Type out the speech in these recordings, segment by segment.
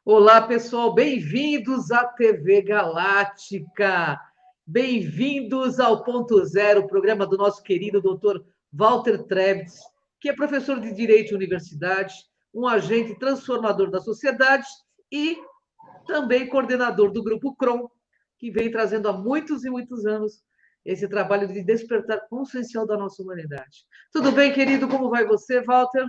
Olá, pessoal, bem-vindos à TV Galáctica, bem-vindos ao Ponto Zero, programa do nosso querido Dr. Walter Trebitz, que é professor de Direito e Universidade, um agente transformador da sociedade e também coordenador do Grupo CROM, que vem trazendo há muitos e muitos anos esse trabalho de despertar consciencial da nossa humanidade. Tudo bem, querido? Como vai você, Walter?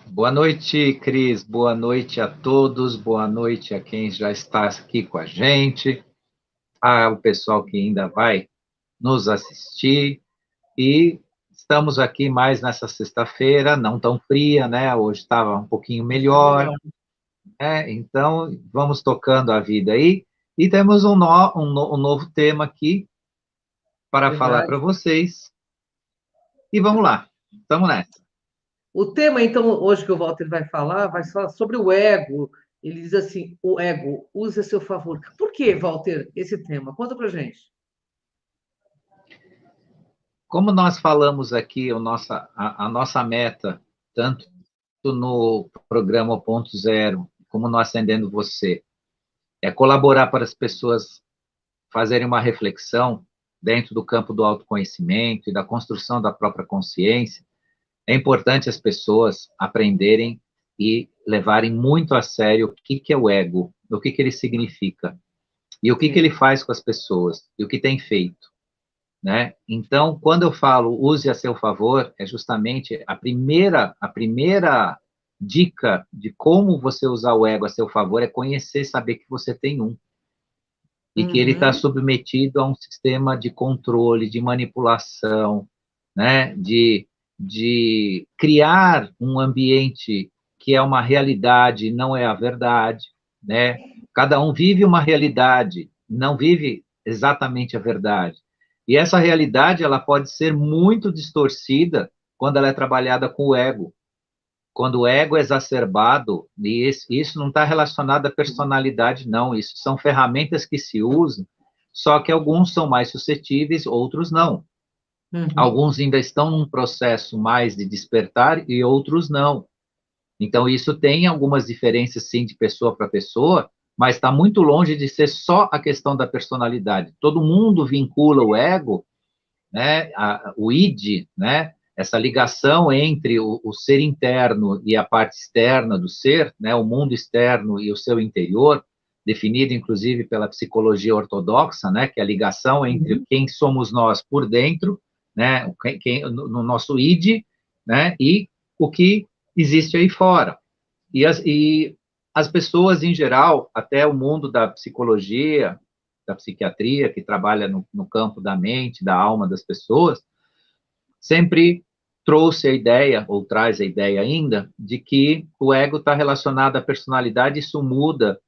Boa noite, Cris. Boa noite a todos. Boa noite a quem já está aqui com a gente, ao pessoal que ainda vai nos assistir. E estamos aqui mais nessa sexta-feira, não tão fria, né? Hoje estava um pouquinho melhor, né? Então, vamos tocando a vida aí. E temos um novo tema aqui para falar para Verdade. vocês. E vamos lá, estamos nessa. O tema, então, hoje que o Walter vai falar sobre o ego. Ele diz assim: o ego use a seu favor. Por que, Walter, esse tema? Conta pra gente. Como nós falamos aqui, a nossa meta, tanto no programa Ponto Zero, como no Acendendo Você, é colaborar para as pessoas fazerem uma reflexão dentro do campo do autoconhecimento e da construção da própria consciência. É importante as pessoas aprenderem e levarem muito a sério o que é o ego, o que ele significa, e o que ele faz com as pessoas, e o que tem feito. Né? Então, quando eu falo use a seu favor, é justamente a primeira dica de como você usar o ego a seu favor é conhecer, saber que você tem um e que ele está Uhum. submetido a um sistema de controle, de manipulação, né? De criar um ambiente que é uma realidade, não é a verdade, né? Cada um vive uma realidade, não vive exatamente a verdade. E essa realidade ela pode ser muito distorcida quando ela é trabalhada com o ego. Quando o ego é exacerbado, e isso não está relacionado à personalidade, não. Isso são ferramentas que se usam, só que alguns são mais suscetíveis, outros não. Uhum. Alguns ainda estão num processo mais de despertar e outros não. Então, isso tem algumas diferenças, sim, de pessoa para pessoa, mas está muito longe de ser só a questão da personalidade. Todo mundo vincula o ego, né, o id, né, essa ligação entre o ser interno e a parte externa do ser, né, o mundo externo e o seu interior, definido inclusive pela psicologia ortodoxa, né, que é a ligação entre Uhum. quem somos nós por dentro, né, no nosso id, né, e o que existe aí fora. E as pessoas, em geral, até o mundo da psicologia, da psiquiatria, que trabalha no campo da mente, da alma das pessoas, sempre trouxe a ideia, ou traz a ideia ainda, de que o ego está relacionado à personalidade, isso muda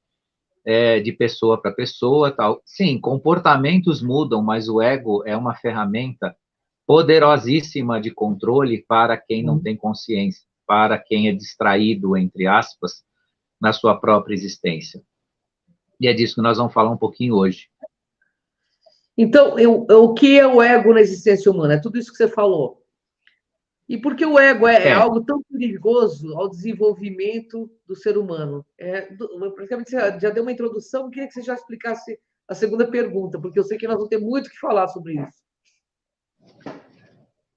de pessoa para pessoa, tal. Sim, comportamentos mudam, mas o ego é uma ferramenta poderosíssima de controle para quem não tem consciência, para quem é distraído, entre aspas, na sua própria existência. E é disso que nós vamos falar um pouquinho hoje. Então, o que é o ego na existência humana? É tudo isso que você falou. E por que o ego é É, algo tão perigoso ao desenvolvimento do ser humano? Praticamente você já deu uma introdução, eu queria que você já explicasse a segunda pergunta, porque eu sei que nós vamos ter muito que falar sobre isso.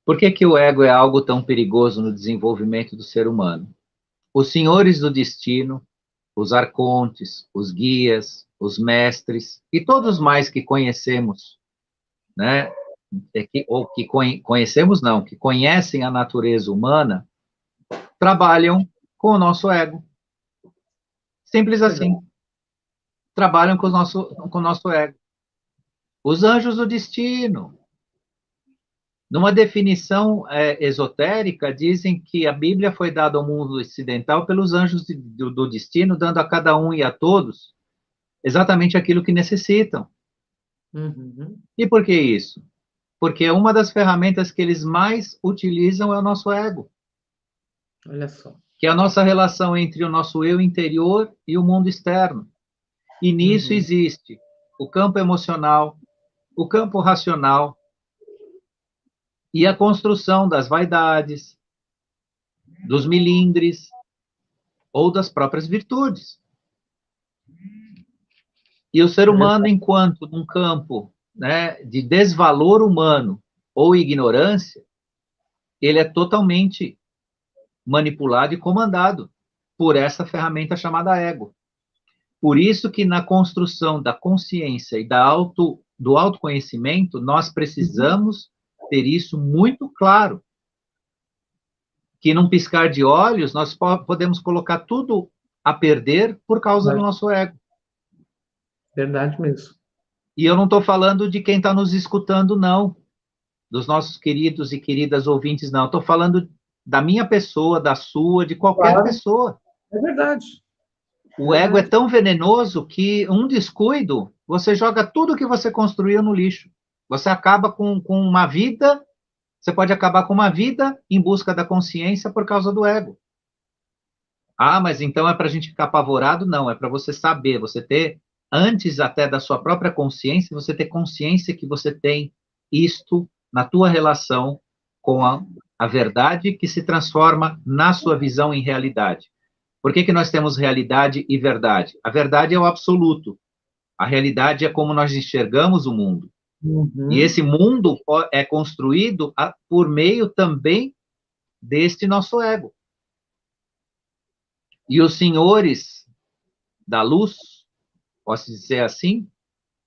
por que que o ego é algo tão perigoso no desenvolvimento do ser humano? Os senhores do destino, os arcontes, os guias, os mestres e todos mais que conhecemos, né? Ou que conhecemos não, que conhecem a natureza humana, trabalham com o nosso ego. Simples Verdade. assim. Trabalham com o nosso ego. Os anjos do destino. Numa definição esotérica, dizem que a Bíblia foi dada ao mundo ocidental pelos anjos do destino, dando a cada um e a todos exatamente aquilo que necessitam. Uhum. E por que isso? Porque uma das ferramentas que eles mais utilizam é o nosso ego, Olha só. que é a nossa relação entre o nosso eu interior e o mundo externo. E nisso Uhum. existe o campo emocional, o campo racional e a construção das vaidades, dos milindres, ou das próprias virtudes. E o ser humano, enquanto num campo, né, de desvalor humano ou ignorância, ele é totalmente manipulado e comandado por essa ferramenta chamada ego. Por isso que na construção da consciência e do autoconhecimento, nós precisamos ter isso muito claro. Que num piscar de olhos, nós podemos colocar tudo a perder por causa do nosso ego. Verdade mesmo. E eu não estou falando de quem está nos escutando, não. Dos nossos queridos e queridas ouvintes, não. Estou falando da minha pessoa, da sua, de qualquer pessoa. É verdade. O ego é tão venenoso que um descuido, você joga tudo que você construiu no lixo. Você acaba com uma vida, você pode acabar com uma vida em busca da consciência por causa do ego. Ah, mas então é para a gente ficar apavorado? Não, é para você saber, você ter, antes até da sua própria consciência, você ter consciência que você tem isto na tua relação com a verdade que se transforma na sua visão em realidade. Por que nós temos realidade e verdade? A verdade é o absoluto. A realidade é como nós enxergamos o mundo. Uhum. E esse mundo é construído por meio também deste nosso ego. E os senhores da luz, posso dizer assim,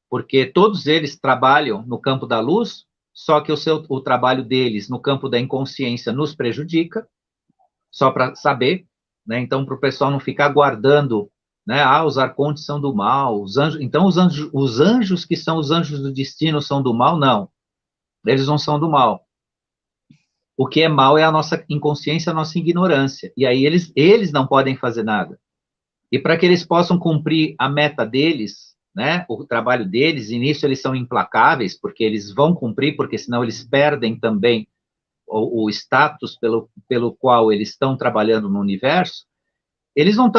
porque todos eles trabalham no campo da luz, só que o trabalho deles no campo da inconsciência nos prejudica, só para saber, né? Então, para o pessoal não ficar guardando, né? Ah, os arcontes são do mal, os anjos, então os anjos que são os anjos do destino são do mal? Não, eles não são do mal. O que é mal é a nossa inconsciência, a nossa ignorância, e aí eles não podem fazer nada. E para que eles possam cumprir a meta deles, né, o trabalho deles, e nisso eles são implacáveis, porque eles vão cumprir, porque senão eles perdem também o status pelo qual eles estão trabalhando no universo, eles não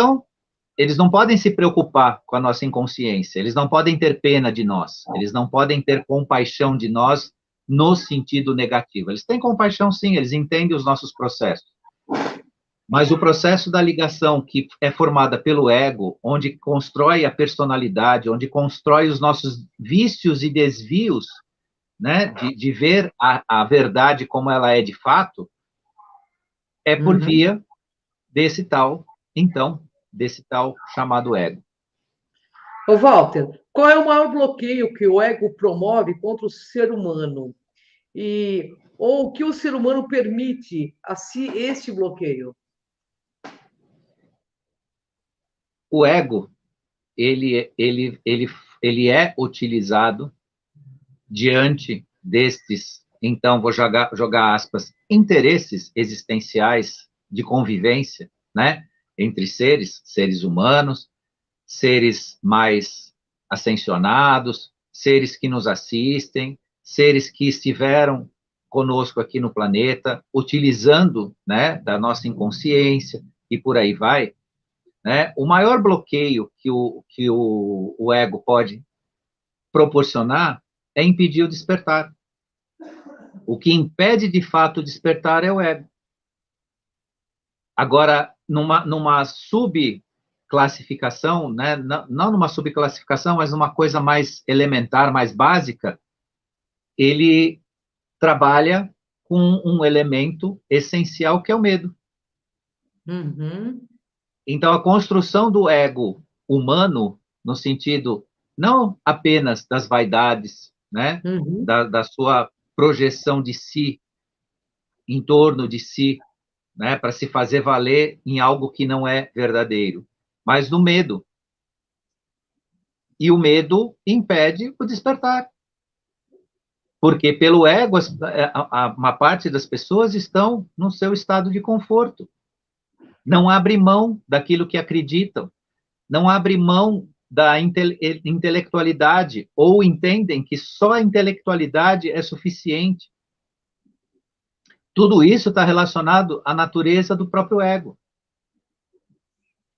podem se preocupar com a nossa inconsciência, eles não podem ter pena de nós, eles não podem ter compaixão de nós no sentido negativo. Eles têm compaixão, sim, eles entendem os nossos processos. Mas o processo da ligação que é formada pelo ego, onde constrói a personalidade, onde constrói os nossos vícios e desvios, né, de ver a verdade como ela é de fato, é por via desse tal chamado ego. Ô, Walter, qual é o maior bloqueio que o ego promove contra o ser humano? Ou o que o ser humano permite a si este bloqueio? O ego, ele é utilizado diante destes, então, vou jogar aspas, interesses existenciais de convivência, né, entre seres humanos, seres mais ascensionados, seres que nos assistem, seres que estiveram conosco aqui no planeta, utilizando, né, da nossa inconsciência, e por aí vai, né? O maior bloqueio que o ego pode proporcionar é impedir o despertar. O que impede, de fato, o despertar é o ego. Agora, numa subclassificação, né? Não numa subclassificação, mas numa coisa mais elementar, mais básica, ele trabalha com um elemento essencial, que é o medo. Uhum. Então, a construção do ego humano, no sentido não apenas das vaidades, né? Da sua projeção de si, em torno de si, né? Para se fazer valer em algo que não é verdadeiro, mas no medo. E o medo impede o despertar. Porque pelo ego, uma parte das pessoas estão no seu estado de conforto. Não abre mão daquilo que acreditam, não abre mão da intelectualidade, ou entendem que só a intelectualidade é suficiente. Tudo isso está relacionado à natureza do próprio ego.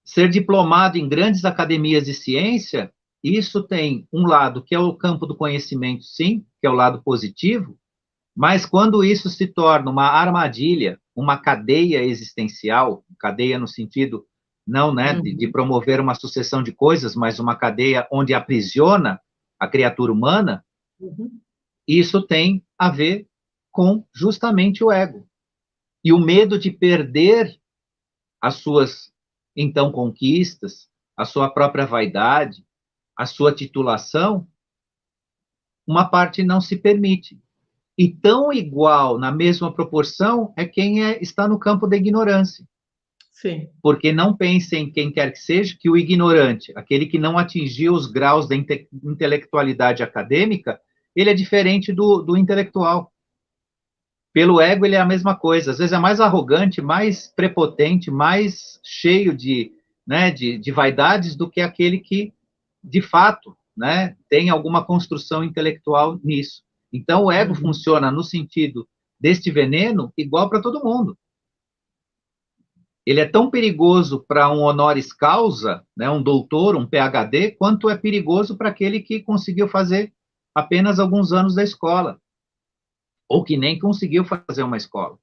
Ser diplomado em grandes academias de ciência, isso tem um lado que é o campo do conhecimento, sim, que é o lado positivo, mas quando isso se torna uma armadilha, uma cadeia existencial, cadeia no sentido não, né, de promover uma sucessão de coisas, mas uma cadeia onde aprisiona a criatura humana, isso tem a ver com justamente o ego. E o medo de perder as suas, então, conquistas, a sua própria vaidade, a sua titulação, uma parte não se permite. E tão igual, na mesma proporção, é quem está no campo da ignorância. Sim. Porque não pense em quem quer que seja, que o ignorante, aquele que não atingiu os graus da intelectualidade acadêmica, ele é diferente do intelectual. Pelo ego, ele é a mesma coisa. Às vezes é mais arrogante, mais prepotente, mais cheio de vaidades do que aquele que, de fato, né, tem alguma construção intelectual nisso. Então, o ego funciona no sentido deste veneno igual para todo mundo. Ele é tão perigoso para um honoris causa, né, um doutor, um PhD, quanto é perigoso para aquele que conseguiu fazer apenas alguns anos da escola, ou que nem conseguiu fazer uma escola.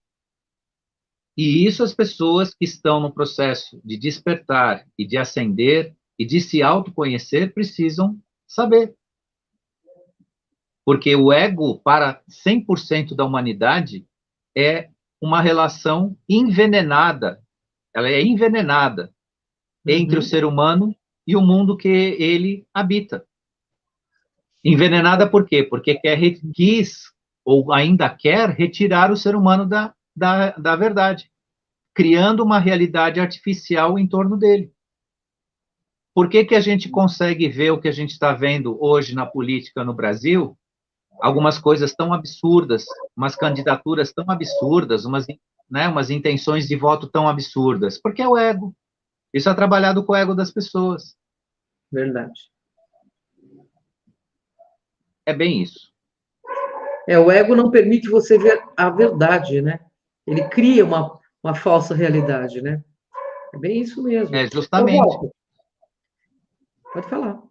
E isso as pessoas que estão no processo de despertar e de ascender e de se autoconhecer precisam saber. Porque o ego, para 100% da humanidade, é uma relação envenenada. Ela é envenenada entre o ser humano e o mundo que ele habita. Envenenada por quê? Porque quis, ou ainda quer, retirar o ser humano da verdade, criando uma realidade artificial em torno dele. Por que a gente consegue ver o que a gente está vendo hoje na política no Brasil? Algumas coisas tão absurdas, umas candidaturas tão absurdas, umas intenções de voto tão absurdas. Porque é o ego. Isso é trabalhado com o ego das pessoas. Verdade. É bem isso. O ego não permite você ver a verdade, né? Ele cria uma falsa realidade, né? É bem isso mesmo. É justamente. Pode falar.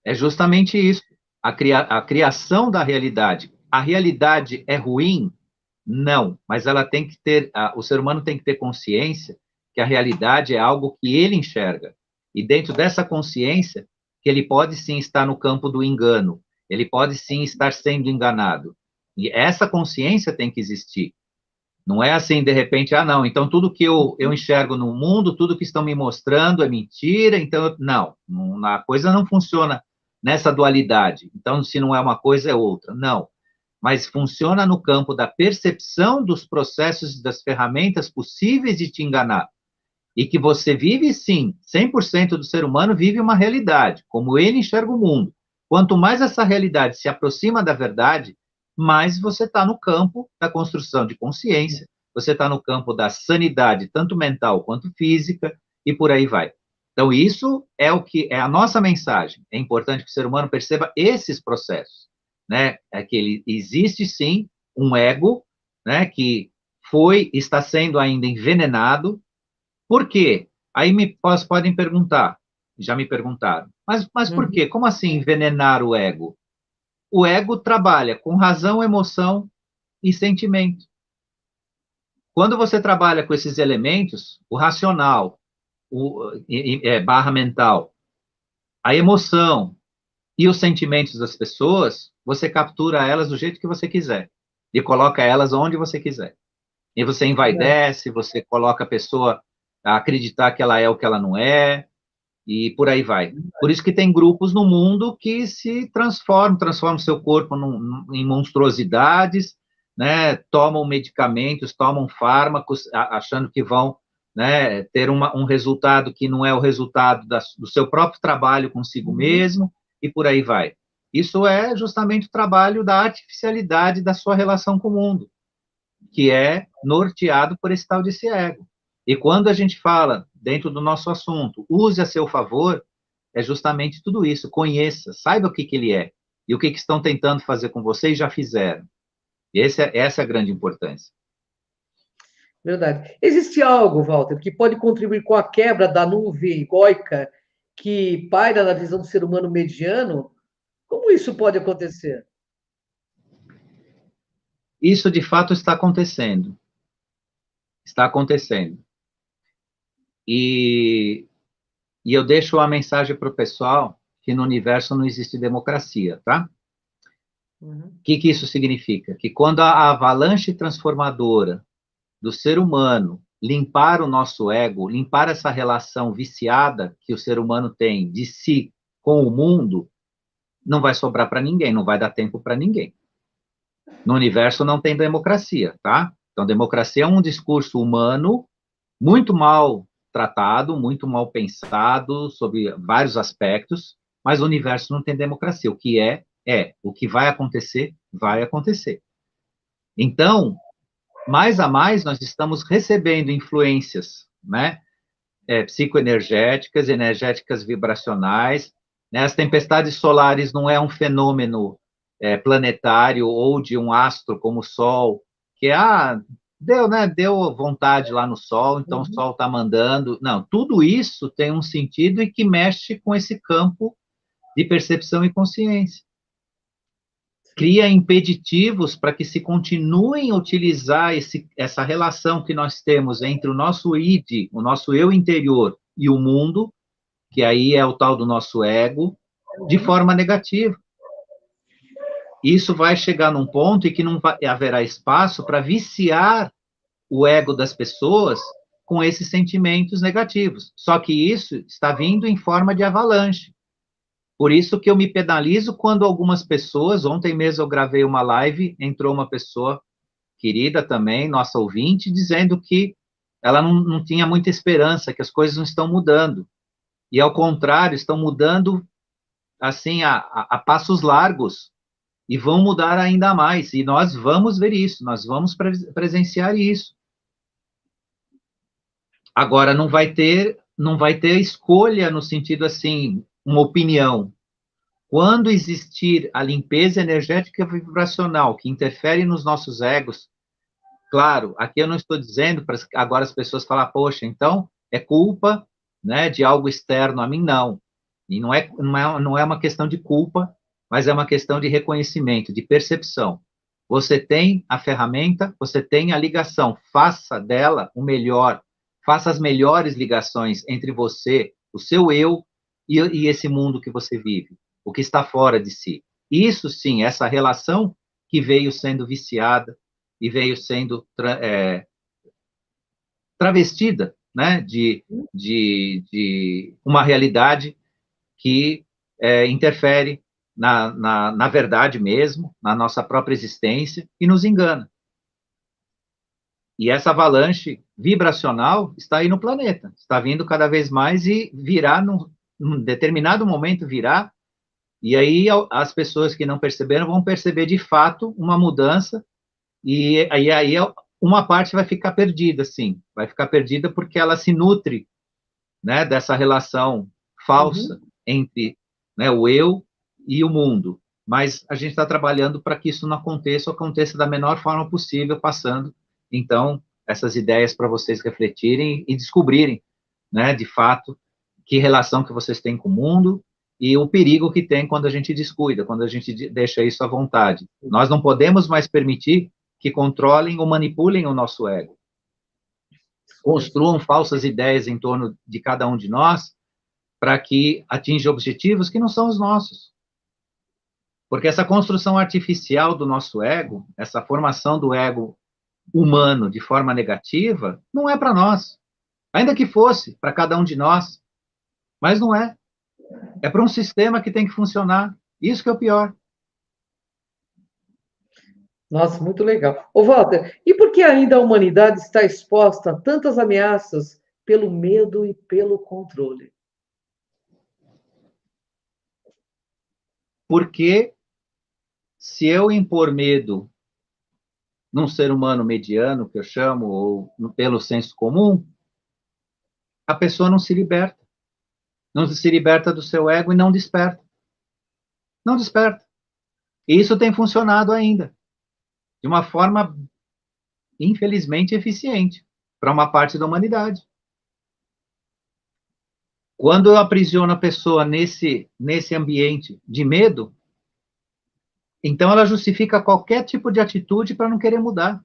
É justamente isso. A criação da realidade. A realidade é ruim? Não, mas ela tem que ter, o ser humano tem que ter consciência que a realidade é algo que ele enxerga. E dentro dessa consciência, que ele pode sim estar no campo do engano, ele pode sim estar sendo enganado. E essa consciência tem que existir. Não é assim, de repente, não, então tudo que eu enxergo no mundo, tudo que estão me mostrando é mentira, então, não, a coisa não funciona nessa dualidade. Então, se não é uma coisa, é outra. Não. Mas funciona no campo da percepção dos processos e das ferramentas possíveis de te enganar. E que você vive, sim, 100% do ser humano vive uma realidade, como ele enxerga o mundo. Quanto mais essa realidade se aproxima da verdade, mais você está no campo da construção de consciência, você está no campo da sanidade, tanto mental quanto física, e por aí vai. Então, isso é o que é a nossa mensagem. É importante que o ser humano perceba esses processos, né? É que ele existe, sim, um ego, né, que está sendo ainda envenenado. Por quê? Aí podem perguntar, já me perguntaram, mas por quê? Como assim envenenar o ego? O ego trabalha com razão, emoção e sentimento. Quando você trabalha com esses elementos, o racional, barra mental, a emoção e os sentimentos das pessoas, você captura elas do jeito que você quiser e coloca elas onde você quiser. E você envaidece, você coloca a pessoa a acreditar que ela é o que ela não é, e por aí vai. Por isso que tem grupos no mundo que se transformam seu corpo em monstruosidades, né? Tomam medicamentos, tomam fármacos, achando que vão, né, ter um resultado que não é o resultado do seu próprio trabalho consigo mesmo, e por aí vai. Isso é justamente o trabalho da artificialidade da sua relação com o mundo, que é norteado por esse tal desse ego. E quando a gente fala, dentro do nosso assunto, use a seu favor, é justamente tudo isso. Conheça, saiba o que ele é e o que estão tentando fazer com você e já fizeram. E essa é a grande importância. Verdade. Existe algo, Walter, que pode contribuir com a quebra da nuvem egóica que paira na visão do ser humano mediano? Como isso pode acontecer? Isso, de fato, está acontecendo. Está acontecendo. E, e eu deixo uma mensagem para o pessoal que no universo não existe democracia, tá? O que isso significa? Que quando a avalanche transformadora do ser humano limpar o nosso ego, limpar essa relação viciada que o ser humano tem de si com o mundo, não vai sobrar para ninguém, não vai dar tempo para ninguém. No universo não tem democracia, tá? Então, democracia é um discurso humano muito mal tratado, muito mal pensado sobre vários aspectos, mas o universo não tem democracia. O que é, é. O que vai acontecer, vai acontecer. Então, mais a mais, nós estamos recebendo influências, né? Psicoenergéticas, energéticas vibracionais. Né? As tempestades solares não é um fenômeno planetário ou de um astro como o Sol, que deu, né? Deu vontade lá no Sol, então o Sol está mandando. Não, tudo isso tem um sentido e que mexe com esse campo de percepção e consciência. Cria impeditivos para que se continuem a utilizar essa relação que nós temos entre o nosso id, o nosso eu interior e o mundo, que aí é o tal do nosso ego, de forma negativa. Isso vai chegar num ponto em que não haverá espaço para viciar o ego das pessoas com esses sentimentos negativos. Só que isso está vindo em forma de avalanche. Por isso que eu me penalizo quando algumas pessoas, ontem mesmo eu gravei uma live, entrou uma pessoa querida também, nossa ouvinte, dizendo que ela não tinha muita esperança, que as coisas não estão mudando. E, ao contrário, estão mudando, assim, a passos largos, e vão mudar ainda mais. E nós vamos ver isso, nós vamos presenciar isso. Agora, não vai ter escolha no sentido, assim, uma opinião. Quando existir a limpeza energética vibracional que interfere nos nossos egos, claro, aqui eu não estou dizendo para agora as pessoas falar, poxa, então é culpa, né, de algo externo a mim, não. E não é uma questão de culpa, mas é uma questão de reconhecimento, de percepção. Você tem a ferramenta, você tem a ligação, faça dela o melhor, faça as melhores ligações entre você, o seu eu e esse mundo que você vive, o que está fora de si. Isso sim, essa relação que veio sendo viciada e veio sendo travestida, né, de uma realidade que interfere na verdade mesmo, na nossa própria existência, e nos engana. E essa avalanche vibracional está aí no planeta, está vindo cada vez mais e virá, num determinado momento, virá, e aí as pessoas que não perceberam vão perceber de fato uma mudança, e aí uma parte vai ficar perdida, sim, vai ficar perdida porque ela se nutre, né, dessa relação falsa entre, né, o eu e o mundo. Mas a gente está trabalhando para que isso não aconteça, ou aconteça da menor forma possível, passando, então, essas ideias para vocês refletirem e descobrirem, né, de fato, que relação que vocês têm com o mundo e o perigo que tem quando a gente descuida, quando a gente deixa isso à vontade. Nós não podemos mais permitir que controlem ou manipulem o nosso ego. Construam falsas ideias em torno de cada um de nós para que atinja objetivos que não são os nossos. Porque essa construção artificial do nosso ego, essa formação do ego humano de forma negativa, não é para nós. Ainda que fosse para cada um de nós, mas não é. É para um sistema que tem que funcionar. Isso que é o pior. Nossa, muito legal. Ô, Walter, e por que ainda a humanidade está exposta a tantas ameaças pelo medo e pelo controle? Porque se eu impor medo num ser humano mediano, que eu chamo, ou pelo senso comum, a pessoa não se liberta. Não se liberta do seu ego e não desperta. Não desperta. E isso tem funcionado ainda, de uma forma, infelizmente, eficiente, para uma parte da humanidade. Quando eu aprisiono a pessoa nesse ambiente de medo, então ela justifica qualquer tipo de atitude para não querer mudar.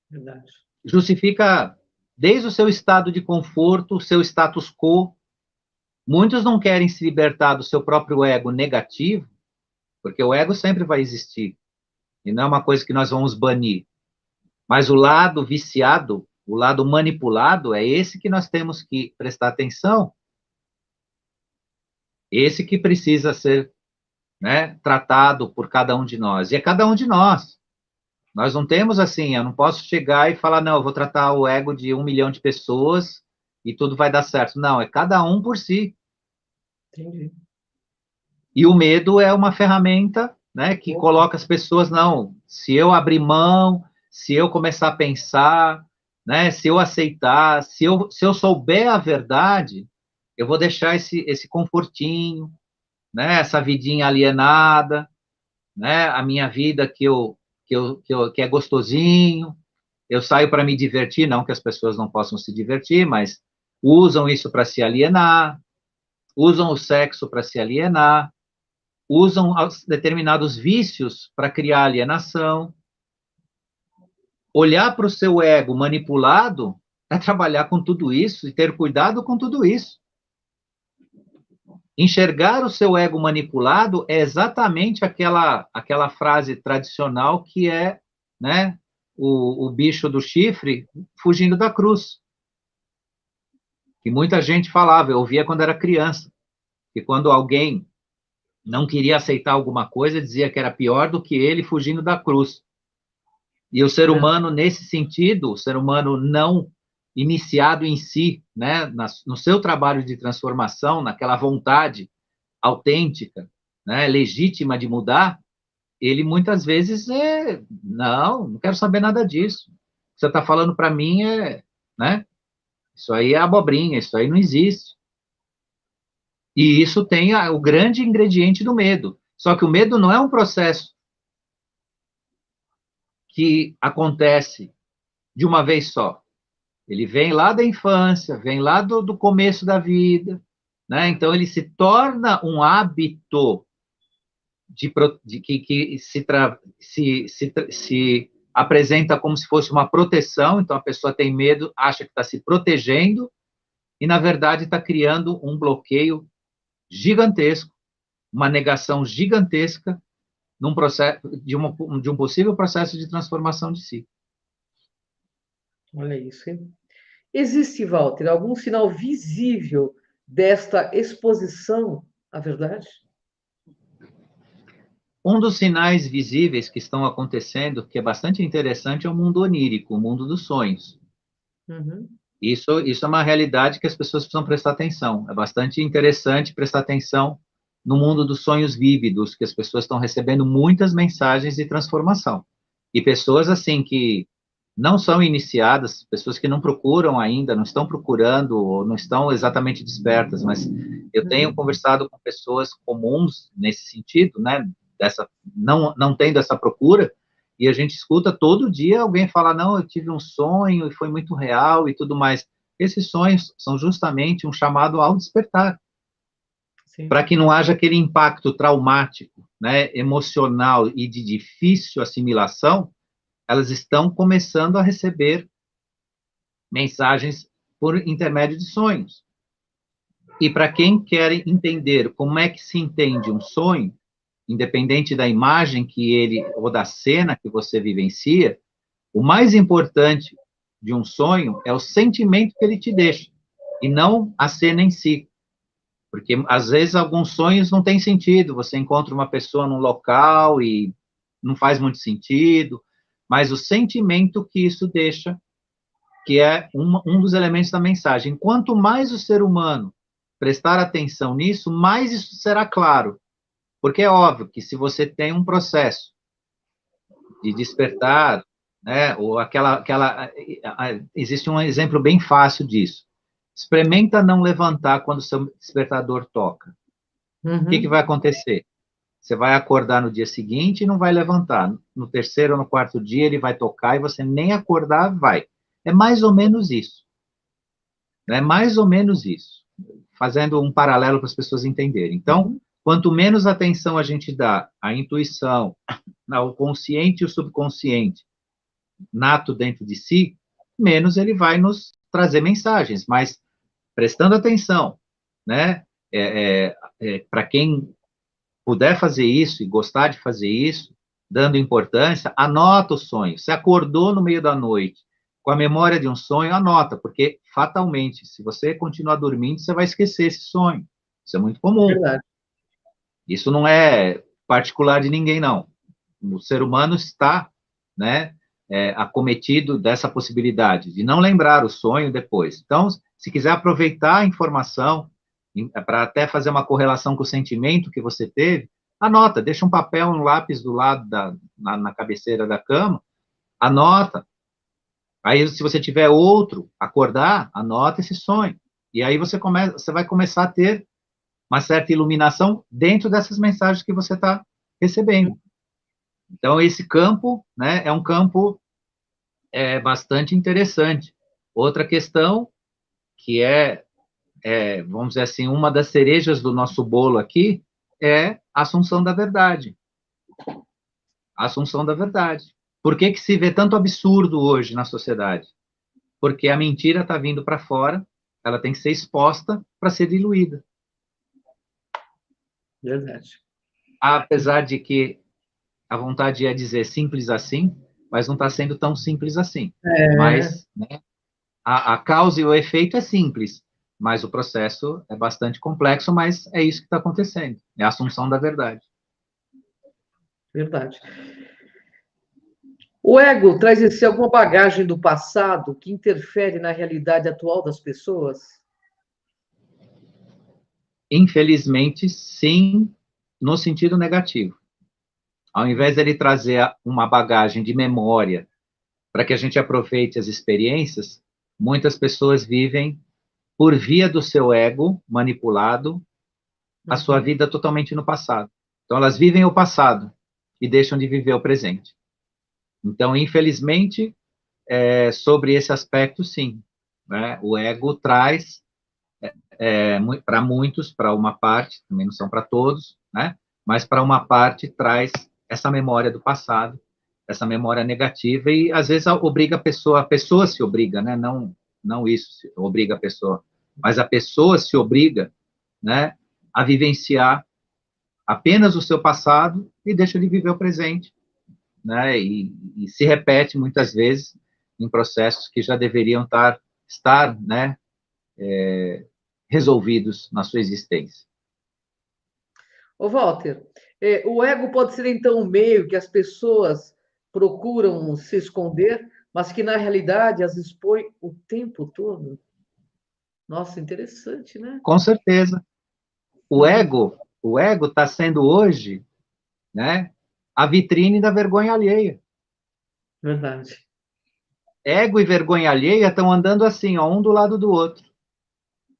Verdade. Justifica desde o seu estado de conforto, o seu status quo. Muitos não querem se libertar do seu próprio ego negativo, porque o ego sempre vai existir, e não é uma coisa que nós vamos banir. Mas o lado viciado, o lado manipulado, é esse que nós temos que prestar atenção, esse que precisa ser, né, tratado por cada um de nós. E é cada um de nós. Nós não temos assim, eu não posso chegar e falar, não, eu vou tratar o ego de 1 milhão de pessoas e tudo vai dar certo. Não, é cada um por si. Entendi. E o medo é uma ferramenta, né, que Opa. coloca as pessoas, não, se eu abrir mão, se eu começar a pensar, né, se eu aceitar, se eu souber a verdade, eu vou deixar esse confortinho, né, essa vidinha alienada, né, a minha vida que é gostosinho, eu saio para me divertir, não que as pessoas não possam se divertir, mas usam isso para se alienar, usam o sexo para se alienar, usam determinados vícios para criar alienação. Olhar para o seu ego manipulado é trabalhar com tudo isso e ter cuidado com tudo isso. Enxergar o seu ego manipulado é exatamente aquela frase tradicional que é, né, o bicho do chifre fugindo da cruz. Que muita gente falava, eu ouvia quando era criança, que quando alguém não queria aceitar alguma coisa, dizia que era pior do que ele fugindo da cruz. E o ser humano, nesse sentido, o ser humano não iniciado em si, né, no seu trabalho de transformação, naquela vontade autêntica, né, legítima de mudar, ele muitas vezes não quero saber nada disso. O que você está falando para mim né, isso aí é abobrinha, isso aí não existe. E isso tem o grande ingrediente do medo. Só que o medo não é um processo que acontece de uma vez só. Ele vem lá da infância, vem lá do começo da vida, né? Então ele se torna um hábito que se apresenta como se fosse uma proteção. Então a pessoa tem medo, acha que está se protegendo e na verdade está criando um bloqueio gigantesco, uma negação gigantesca num processo de um possível processo de transformação de si. Olha isso, hein? Existe, Walter, algum sinal visível desta exposição à verdade? Um dos sinais visíveis que estão acontecendo, que é bastante interessante, é o mundo onírico, o mundo dos sonhos. Uhum. Isso é uma realidade que as pessoas precisam prestar atenção. É bastante interessante prestar atenção no mundo dos sonhos vívidos, que as pessoas estão recebendo muitas mensagens de transformação. E pessoas, assim, que não são iniciadas, pessoas que não procuram ainda, não estão procurando, ou não estão exatamente despertas, mas eu tenho conversado com pessoas comuns nesse sentido, né, não tendo essa procura, e a gente escuta todo dia alguém falar, não, eu tive um sonho e foi muito real e tudo mais. Esses sonhos são justamente um chamado ao despertar, para que não haja aquele impacto traumático, né, emocional e de difícil assimilação. Elas estão começando a receber mensagens por intermédio de sonhos. E para quem quer entender como é que se entende um sonho, independente da imagem que ele, ou da cena que você vivencia, o mais importante de um sonho é o sentimento que ele te deixa, e não a cena em si. Porque, às vezes, alguns sonhos não têm sentido, você encontra uma pessoa num local e não faz muito sentido, mas o sentimento que isso deixa, que é um dos elementos da mensagem. Quanto mais o ser humano prestar atenção nisso, mais isso será claro. Porque é óbvio que se você tem um processo de despertar, né, ou existe um exemplo bem fácil disso. Experimenta não levantar quando o seu despertador toca. O que vai acontecer? Você vai acordar no dia seguinte e não vai levantar. No terceiro ou no quarto dia ele vai tocar e você nem acordar vai. É mais ou menos isso. É mais ou menos isso. Fazendo um paralelo para as pessoas entenderem. Então, quanto menos atenção a gente dá à intuição, ao consciente e o subconsciente, nato dentro de si, menos ele vai nos trazer mensagens, mas prestando atenção, né? Para quem puder fazer isso e gostar de fazer isso, dando importância, anota o sonho. Se acordou no meio da noite com a memória de um sonho, anota, porque fatalmente, se você continuar dormindo, você vai esquecer esse sonho. Isso é muito comum. Verdade. Isso não é particular de ninguém, não. O ser humano está, né, acometido dessa possibilidade de não lembrar o sonho depois. Então, se quiser aproveitar a informação para até fazer uma correlação com o sentimento que você teve, anota, deixa um papel, um lápis do lado na cabeceira da cama, anota. Aí, se você tiver outro, acordar, anota esse sonho. E aí você vai começar a ter uma certa iluminação dentro dessas mensagens que você está recebendo. Então, esse campo, né, é um campo bastante interessante. Outra questão, que vamos dizer assim, uma das cerejas do nosso bolo aqui, é a assunção da verdade. A assunção da verdade. Por que se vê tanto absurdo hoje na sociedade? Porque a mentira está vindo para fora, ela tem que ser exposta para ser diluída. Verdade. Apesar de que a vontade é dizer simples assim, mas não está sendo tão simples assim. Mas, né, a causa e o efeito é simples, mas o processo é bastante complexo, mas é isso que está acontecendo, é a assunção da verdade. Verdade. O ego traz em si alguma bagagem do passado que interfere na realidade atual das pessoas? Infelizmente, sim, no sentido negativo. Ao invés dele trazer uma bagagem de memória para que a gente aproveite as experiências, muitas pessoas vivem, por via do seu ego manipulado, a sua vida totalmente no passado. Então, elas vivem o passado e deixam de viver o presente. Então, infelizmente, sobre esse aspecto, sim. Né? O ego traz, para muitos, para uma parte, também não são para todos, né? Mas para uma parte traz essa memória do passado, essa memória negativa, e às vezes obriga a pessoa se obriga, né? Não isso obriga a pessoa, mas a pessoa se obriga, né, a vivenciar apenas o seu passado e deixa de viver o presente, né? E se repete muitas vezes em processos que já deveriam estar, né, resolvidos na sua existência. Ô, Walter, o ego pode ser, então, um meio que as pessoas procuram se esconder, mas que, na realidade, as expõe o tempo todo? Nossa, interessante, né? Com certeza. O ego está sendo hoje, né, a vitrine da vergonha alheia. Verdade. Ego e vergonha alheia estão andando assim, ó, um do lado do outro.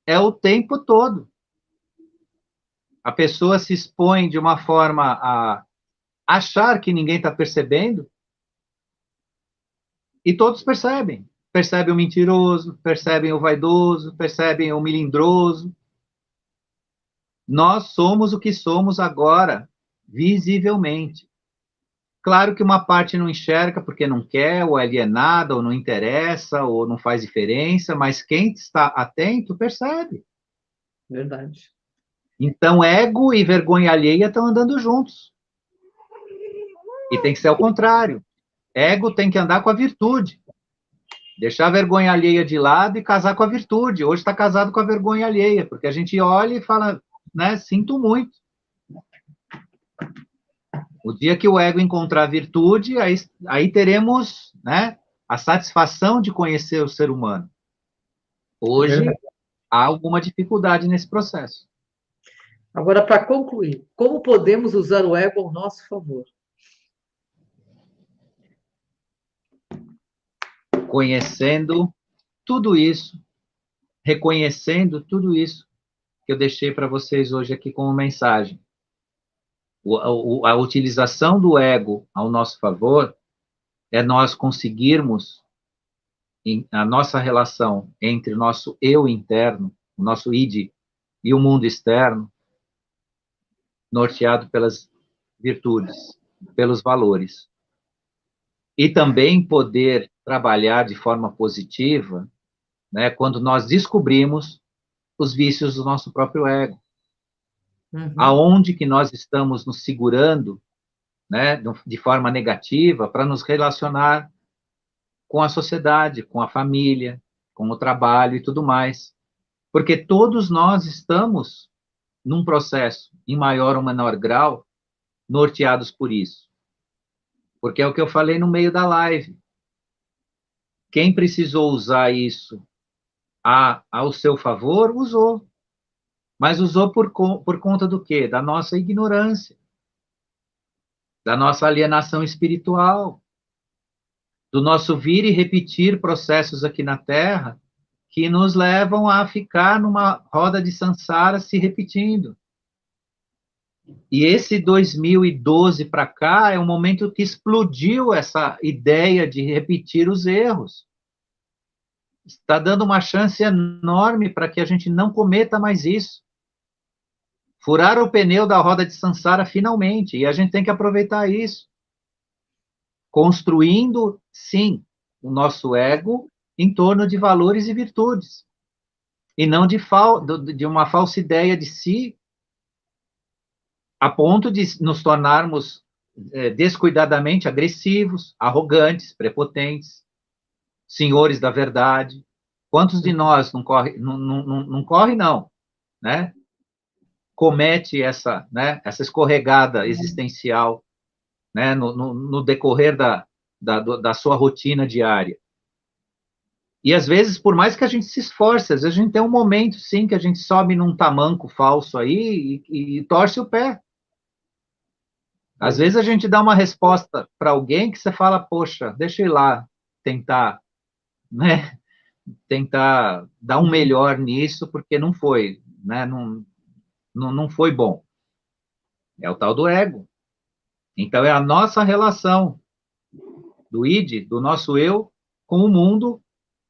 É o tempo todo. A pessoa se expõe de uma forma a achar que ninguém está percebendo, e todos percebem. Percebem o mentiroso, percebem o vaidoso, percebem o melindroso. Nós somos o que somos agora, visivelmente. Claro que uma parte não enxerga porque não quer, ou é alienada, ou não interessa, ou não faz diferença, mas quem está atento percebe. Verdade. Então, ego e vergonha alheia estão andando juntos. E tem que ser ao contrário. Ego tem que andar com a virtude. Deixar a vergonha alheia de lado e casar com a virtude. Hoje está casado com a vergonha alheia, porque a gente olha e fala, né, sinto muito. O dia que o ego encontrar a virtude, aí teremos, né, a satisfação de conhecer o ser humano. Hoje, há alguma dificuldade nesse processo. Agora, para concluir, como podemos usar o ego ao nosso favor? Conhecendo tudo isso, reconhecendo tudo isso que eu deixei para vocês hoje aqui como mensagem. A utilização do ego ao nosso favor é nós conseguirmos a nossa relação entre o nosso eu interno, o nosso id, e o mundo externo, norteado pelas virtudes, pelos valores. E também poder trabalhar de forma positiva né, quando nós descobrimos os vícios do nosso próprio ego. Aonde que nós estamos nos segurando, né, de forma negativa para nos relacionar com a sociedade, com a família, com o trabalho e tudo mais. Porque todos nós estamos num processo, em maior ou menor grau, norteados por isso. Porque é o que eu falei no meio da live. Quem precisou usar isso ao seu favor, usou. Mas usou por conta do quê? Da nossa ignorância, da nossa alienação espiritual, do nosso vir e repetir processos aqui na Terra que nos levam a ficar numa roda de samsara se repetindo. E esse 2012 para cá é um momento que explodiu essa ideia de repetir os erros. Está dando uma chance enorme para que a gente não cometa mais isso. Furar o pneu da roda de samsara finalmente, e a gente tem que aproveitar isso. Construindo, sim, o nosso ego em torno de valores e virtudes, e não de uma falsa ideia de si, a ponto de nos tornarmos descuidadamente agressivos, arrogantes, prepotentes, senhores da verdade. Quantos de nós não corre, né? Comete essa escorregada existencial, né, no decorrer da sua rotina diária. E, às vezes, por mais que a gente se esforce, às vezes a gente tem um momento, sim, que a gente sobe num tamanco falso aí e torce o pé. Às vezes a gente dá uma resposta para alguém que você fala, poxa, deixa eu ir lá tentar, né, tentar dar um melhor nisso, porque não foi, né, não foi bom. É o tal do ego. Então, é a nossa relação do id, do nosso eu, com o mundo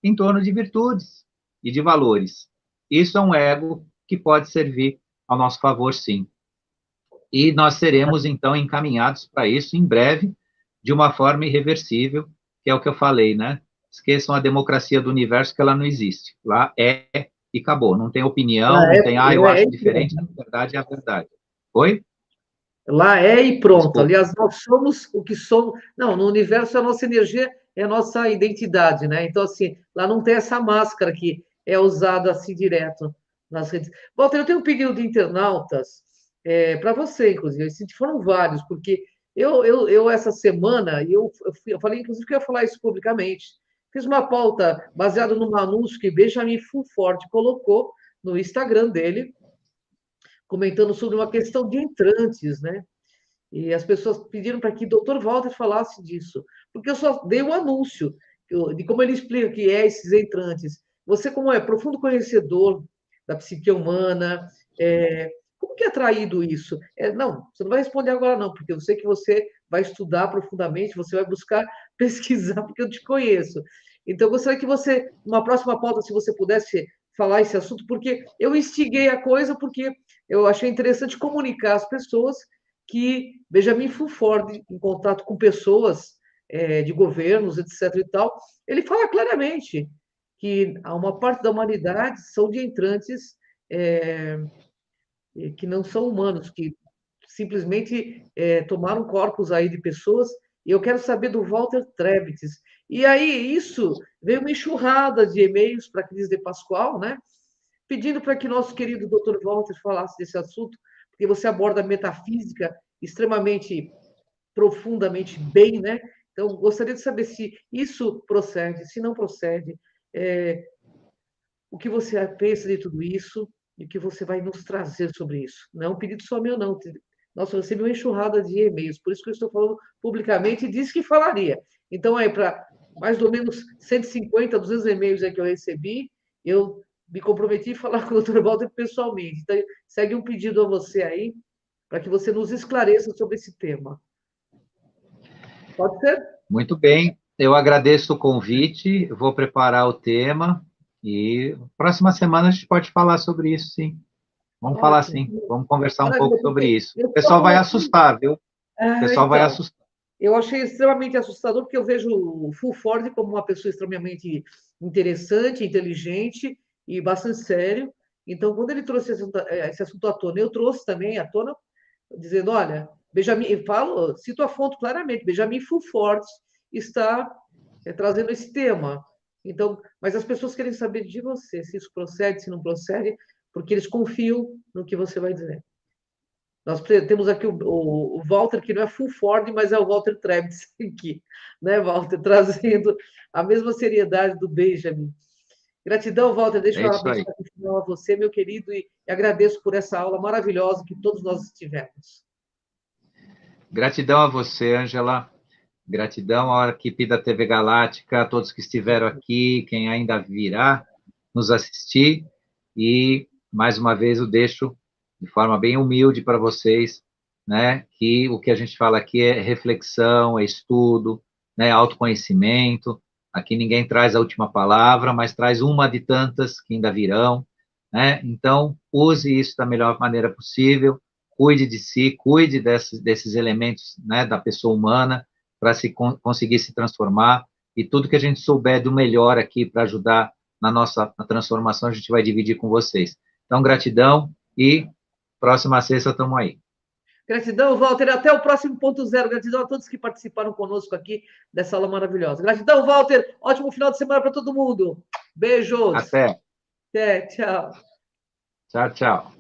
em torno de virtudes e de valores. Isso é um ego que pode servir ao nosso favor, sim. E nós seremos, então, encaminhados para isso em breve, de uma forma irreversível, que é o que eu falei, né? Esqueçam a democracia do universo, que ela não existe. Lá é e acabou. Não tem opinião, não tem, eu acho diferente, na verdade é a verdade. Oi? Lá é e pronto. Desculpa. Aliás, nós somos o que somos. Não, no universo a nossa energia é a nossa identidade, né? Então, assim, lá não tem essa máscara que é usada assim direto nas redes. Walter, eu tenho um pedido de internautas para você, inclusive. Foram vários, porque eu essa semana, eu falei, inclusive, que eu ia falar isso publicamente. Fiz uma pauta baseada num anúncio que Benjamin Fulford colocou no Instagram dele, comentando sobre uma questão de entrantes, né? E as pessoas pediram para que o Dr. Walter falasse disso, porque eu só dei um anúncio de como ele explica o que é esses entrantes. Você, como é profundo conhecedor da psique humana, como que é traído isso? Não, você não vai responder agora não, porque eu sei que você vai estudar profundamente, você vai buscar pesquisar, porque eu te conheço. Então, eu gostaria que você, numa próxima pauta, se você pudesse falar esse assunto, porque eu instiguei a coisa, porque eu achei interessante comunicar às pessoas que Benjamin Fulford, em contato com pessoas de governos, etc. e tal, ele fala claramente que há uma parte da humanidade são de entrantes que não são humanos, que simplesmente tomaram corpos aí de pessoas. E eu quero saber do Walter Trebtes. E aí, isso veio uma enxurrada de e-mails para a Cris de Pascoal, né? Pedindo para que nosso querido Dr. Walter falasse desse assunto, porque você aborda a metafísica extremamente profundamente bem, né? Então, gostaria de saber se isso procede, se não procede, o que você pensa de tudo isso e o que você vai nos trazer sobre isso. Não é um pedido só meu, não. Nossa, eu recebi uma enxurrada de e-mails, por isso que eu estou falando publicamente e disse que falaria. Então, aí, para mais ou menos 150, 200 e-mails que eu recebi, eu me comprometi a falar com o Dr. Walter pessoalmente. Então, segue um pedido a você aí, para que você nos esclareça sobre esse tema. Pode ser? Muito bem, eu agradeço o convite, vou preparar o tema e próxima semana a gente pode falar sobre isso, sim. Vamos falar sim, vamos conversar um pouco sobre isso. O pessoal vai assustar, viu? O pessoal vai assustar. Eu achei extremamente assustador, porque eu vejo o Fulford como uma pessoa extremamente interessante, inteligente e bastante sério. Então, quando ele trouxe esse assunto à tona, eu trouxe também à tona, dizendo, olha, Benjamin, eu falo, cito a fonte claramente, Benjamin Fulford está trazendo esse tema. Então, mas as pessoas querem saber de você, se isso procede, se não procede, porque eles confiam no que você vai dizer. Nós temos aqui o Walter, que não é full Ford, mas é o Walter Trebitz aqui, né, Walter? Trazendo a mesma seriedade do Benjamin. Gratidão, Walter. Deixa É eu isso aí. abençoar no final a você, meu querido, e agradeço por essa aula maravilhosa que todos nós tivemos. Gratidão a você, Ângela. Gratidão à equipe da TV Galáctica, a todos que estiveram aqui, quem ainda virá nos assistir. E, mais uma vez, eu deixo de forma bem humilde para vocês, né, que o que a gente fala aqui é reflexão, é estudo, né, autoconhecimento. Aqui ninguém traz a última palavra, mas traz uma de tantas que ainda virão, né? Então, use isso da melhor maneira possível, cuide de si, cuide desses elementos, né, da pessoa humana, para conseguir se transformar, e tudo que a gente souber do melhor aqui para ajudar na transformação, a gente vai dividir com vocês. Então, gratidão e próxima sexta estamos aí. Gratidão, Walter. Até o próximo ponto zero. Gratidão a todos que participaram conosco aqui dessa aula maravilhosa. Gratidão, Walter. Ótimo final de semana para todo mundo. Beijos. Até. Até, tchau. Tchau, tchau.